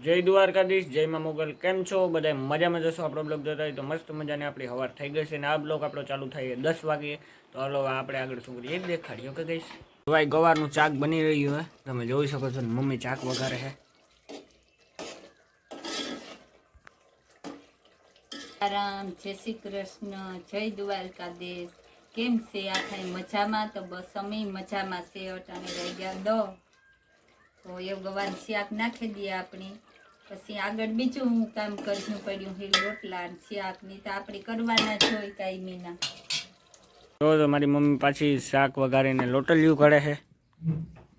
જય દ્વારકાધીશ, જય માં મોગલ. કેમ છો બધા? મજામાં જશો? આપણો બ્લોગ જોતા હોય તો મસ્ત મજાને આપણી હવાર થઈ ગઈ છે ને આ બ્લોગ આપણો ચાલુ થાય 10 વાગે. તો હાલો આપણે આગળ શું કરીએ દેખાડીએ. ઓકે ગાઈસ, ભાઈ ગવારનું શાક બની રહ્યું હે, તમે જોઈ શકો છો. મમ્મી શાક વઘારે છે. રામ, જય શ્રી કૃષ્ણ, જય દ્વારકાધીશ. કેમ છે આ થાય મજામાં? તો બસ અમે મજામાં છે. અટાણે રહી ગયા દો તો એ ગવાર શાક નાખી દઈએ આપણી. પછી આગળ બીજું હું કામ કરવું પડ્યું છે, રોટલા શાક ની તો આપણે કરવાના જ હોય કાયમીના. તો મારી મમ્મી પાછી શાક વઘારીને લોટલિયું કરે છે,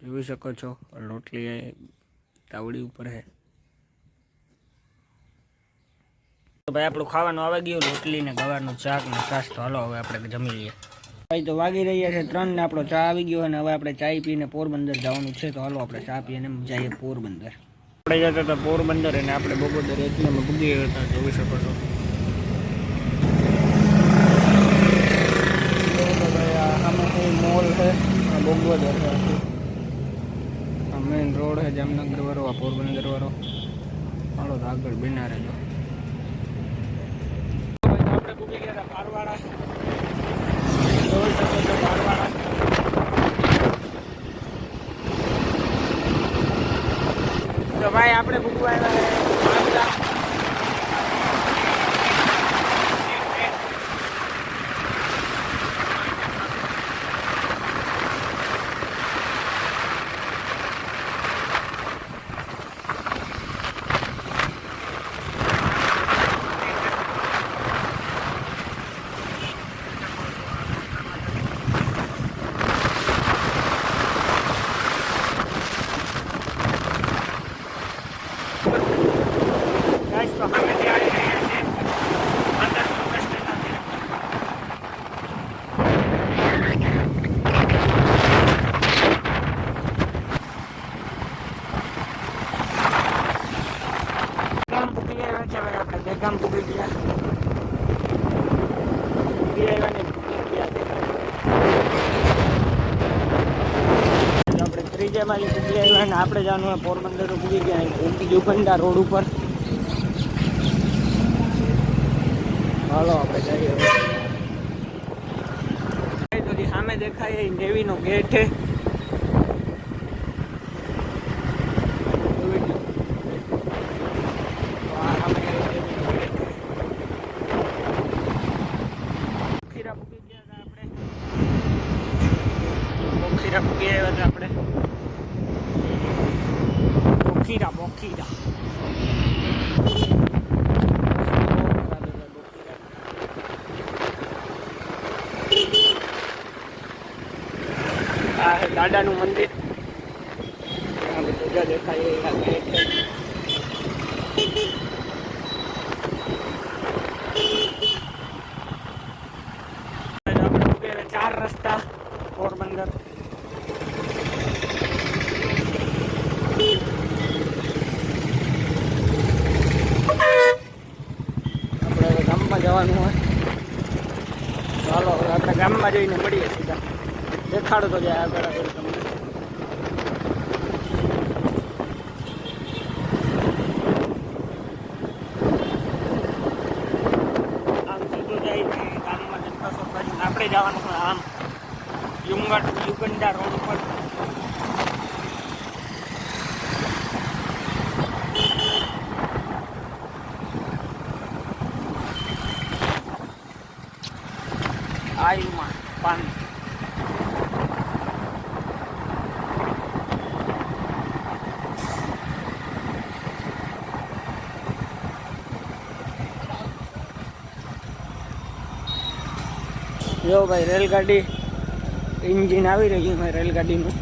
જોઈ શકો છો. રોટલી તાવડી ઉપર છે. તો ભાઈ આપણું ખાવાનું આવી ગયું, રોટલી ને ગવારનું શાક ને છાશ. તો હાલો હવે આપણે જમી લઈએ. ભાઈ તો વાગી રહ્યા છે 3 ને આપણો ચા આવી ગયો અને હવે આપણે ચાય પીને પોરબંદર જવાનું છે. તો હાલો આપણે ચા પીને જઈએ પોરબંદર. આપણે જતા હતા પોરબંદર અને આપણે બગોદર એટીએમમાં પૂગી ગયા હતા, જોઈ શકો છો. મોલ છે, બગોદર છે, આ મેઇન રોડ છે જામનગર વાળો, આ પોરબંદર વાળો. હાલો તો આગળ બિના રહેજો. આપણે પૂગી ગયા હતા બારવાડા, જોઈ શકો છો બારવાડા. તો ભાઈ આપણે પૂગવા આવ્યા ગામ પૂગી ગયા. આપણે ત્રીજા માલી પૂગી આવ્યા અને આપણે જવાનું હોય પોરબંદર પૂગી ગયા જોગંડા રોડ ઉપર. હાલો આપણે જઈએ. સામે દેખાય નેવીનો ગેટ છે. બોખીરા આ દાદાનું મંદિર દેખાય. ચાર રસ્તા પોરબંદર. આપણે ગામમાં જવાનું હોય. ચાલો હવે આપણે ગામમાં જઈને મળીએ સીધા. દેખાડો તો જાય આગળ આગળ તમને. આમ સીધો જાય ગામમાં જતા બાજુ આપણે જવાનું હોય આમ યુગંડા રોડ ઉપર. આયુમાં પાણી. જો ભાઈ રેલગાડી એન્જિન આવી રહ્યું છે રેલગાડીનું.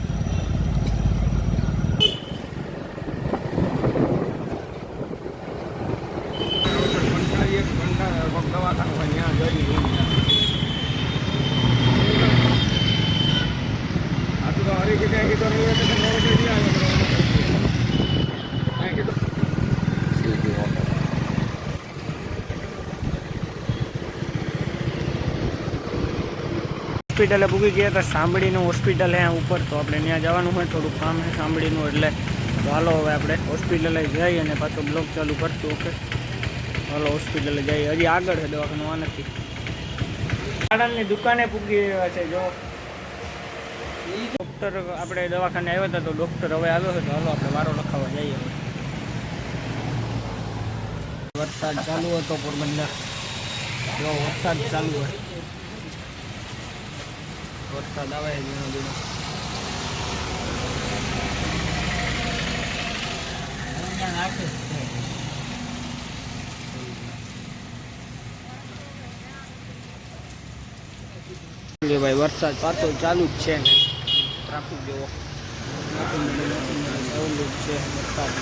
હોસ્પિટલે પૂગી ગયા હતા. સાંભળીનું હોસ્પિટલ હે ऊपर, તો આપણે ત્યાં જવાનું હોય. થોડું કામ છે સાંભળીનું, એટલે તો હાલો હવે આપણે હોસ્પિટલે જઈ અને પાછો બ્લોગ ચાલુ કરશું. ઓકે, હાલો હોસ્પિટલે જઈએ. હજી આગળ છે દવાખાનું, આ નથી. આણંદની દુકાને પૂગી રહ્યા છે. જો ડૉક્ટર આપણે દવાખાને આવ્યા હતા તો ડૉક્ટર હવે આવ્યો છે. તો હાલો આપણે વારો લખાવવા જઈએ. વરસાદ ચાલુ હતો પોરબંદર. જો વરસાદ ચાલુ હોય, વરસાદ આવે છે ધીનો ધીનો. ભાઈ વરસાદ પાછો ચાલુ જ છે ને, ટ્રાફિક જેવો એવું જ છે વરસાદ.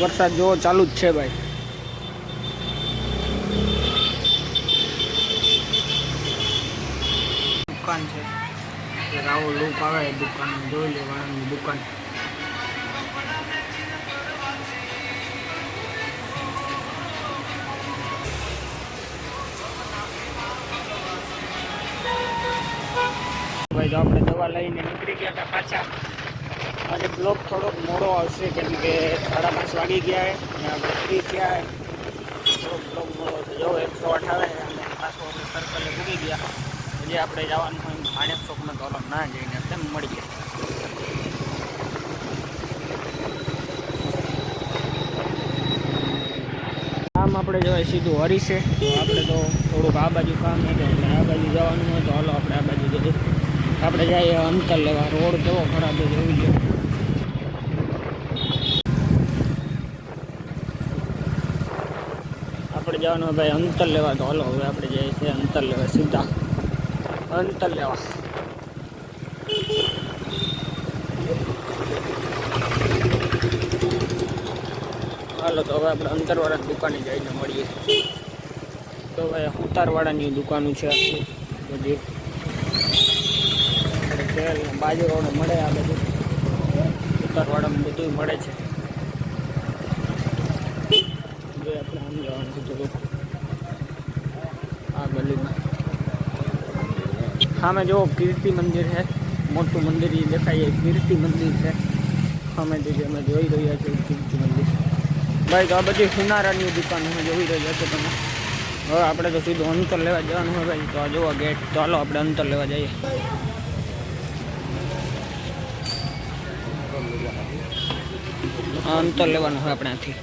વરસાદ જો ચાલુ જ છે ભાઈ. દુકાન છે, આવો લુક આવે દુકાન, જોઈ લેવાની દુકાન. ભાઈ તો આપણે દવા લઈને નીકળી ગયા હતા પાછા. આજે બ્લોગ થોડોક મોડો આવશે કેમ કે 5:30 વાગી ગયા અને આપણે ફ્રી થયા. થોડોક બ્લોગ મોડો જો 108 આવે અને પાછો આપણે સર્કલે પૂરી ગયા. હજી આપણે જવાનું હોય ભાણેજ ચોકમાં, તો અલગ ના જઈને તેમ મળી ગયા. આમ આપણે જવાય સીધું હરીશે. તો આપણે તો થોડુંક આ બાજુ કામ નથી, એટલે આ બાજુ જવાનું હોય તો હાલો આપણે આ બાજુ જઈએ. આપણે જઈએ અંતર લેવા. રોડ કેવો ખરાબ છે જોઈ લો. આપણે જવાનું ભાઈ અંતર લેવા. તો હાલો હવે આપણે જઈએ છીએ અંતર લેવા, સીધા અંતર લેવા. હાલો તો હવે આપણે અંતરવાળા દુકાને જઈને મળીએ. તો ભાઈ ઉતારવાળાની દુકાનો છે આખી બધી. તેલ બાજુ રોડ મળે, આ બધું ઉતારવાળામાં બધું મળે છે. જે આપણે આમ જવાનું છે થોડુંક આ ગલીમાં. સામે જો કીર્તિ મંદિર છે, મોટું મંદિર એ દેખાય, કીર્તિ મંદિર છે સામેથી જે અમે જોઈ રહ્યા છીએ કીર્તિ મંદિર. ભાઈ તો આ બધી સુનારાની દુકાનો જોઈ રહ્યા છો તમે. હવે આપણે તો સીધું અંતર લેવા જવાનું હોય ભાઈ. તો આ જોવા ગેટ, ચાલો આપણે અંતર લેવા જઈએ. અંતર લેવાનું હોય આપણે આથી.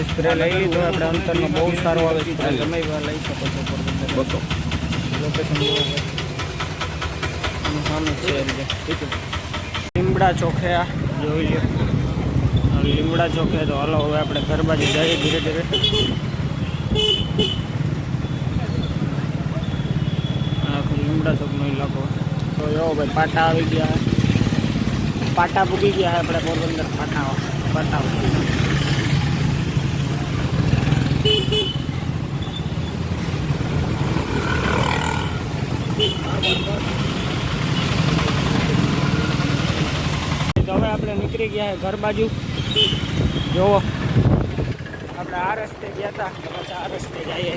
સ્પ્રે લઈ લીધો આપણે અંતરનો, બહુ સારો આવે સ્પ્રે, તમે લઈ શકો છો. પોરબંદર લોકેશન સામે છે. લીમડા ચોકે આ જોઈ લો, લીમડા ચોકે. તો હાલો હવે આપણે ઘર બાજુ જઈએ ધીરે ધીરે. આખો લીમડા ચોકનો ઇલાકો. તો જો ભાઈ પાટા આવી ગયા, પાટા પૂગી ગયા આપણે પોરબંદર. પાટા તો હવે આપણે નીકળી ગયા ઘર બાજુ. જોવો આપણે આ રસ્તે ગયા હતા, પછી આ રસ્તે જઈએ.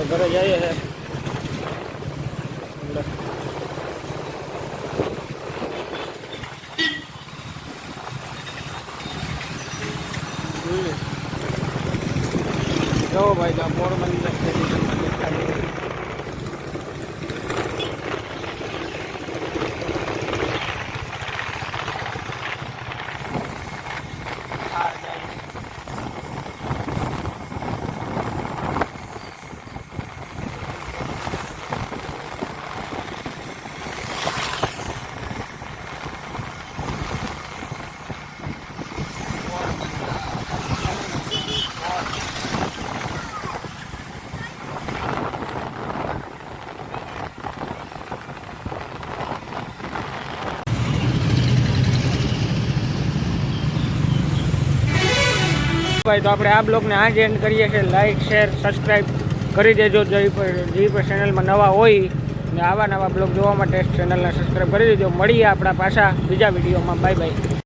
ઘરે જઈએ. જો ભાઈ તો પોરબંદર ભાઈ તો આપણે આ બ્લોગને આ જ એન્ડ કરીએ છીએ. લાઇક શેર સબસ્ક્રાઈબ કરી દેજો. જે પર ચેનલમાં નવા હોય ને આવા નવા બ્લોગ જોવા માટે ચેનલને સબસ્ક્રાઈબ કરી દેજો. મળીએ આપણા પાછા બીજા વિડીયોમાં. Bye bye.